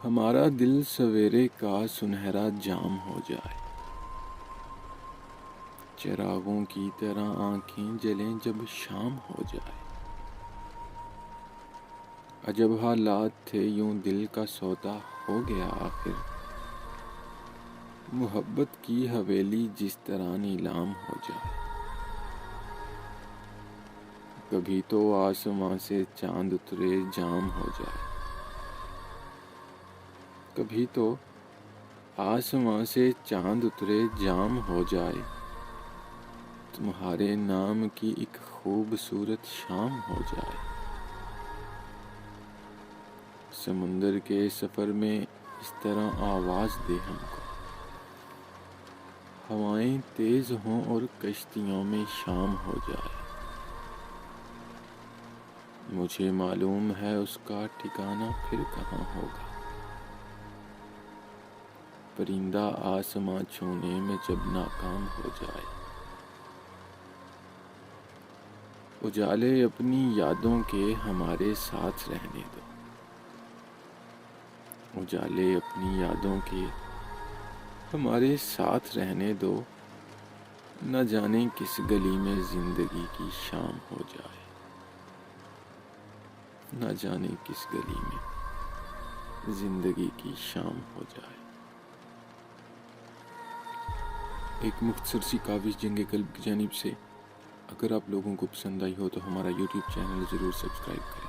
ہمارا دل سویرے کا سنہرا جام ہو جائے، چراغوں کی طرح آنکھیں جلیں جب شام ہو جائے۔ عجب حالات تھے یوں دل کا سودا ہو گیا آخر، محبت کی حویلی جس طرح نیلام ہو جائے۔ کبھی تو آسماں سے چاند اترے جام ہو جائے، کبھی تو آسماں سے چاند اترے جام ہو جائے، تمہارے نام کی ایک خوبصورت شام ہو جائے۔ سمندر کے سفر میں اس طرح آواز دے ہم کو، ہوائیں تیز ہوں اور کشتیوں میں شام ہو جائے۔ مجھے معلوم ہے اس کا ٹھکانہ پھر کہاں ہوگا، پرندہ آسماں چھونے میں جب ناکام ہو جائے۔ اجالے اپنی یادوں کے ہمارے ساتھ رہنے دو، اجالے اپنی یادوں کے ہمارے ساتھ رہنے دو، نہ جانے کس گلی میں زندگی کی شام ہو جائے، نہ جانے کس گلی میں زندگی کی شام ہو جائے۔ ایک مختصر سی کاوش جنگ قلب کی جانب سے۔ اگر آپ لوگوں کو پسند آئی ہو تو ہمارا یوٹیوب چینل ضرور سبسکرائب کریں۔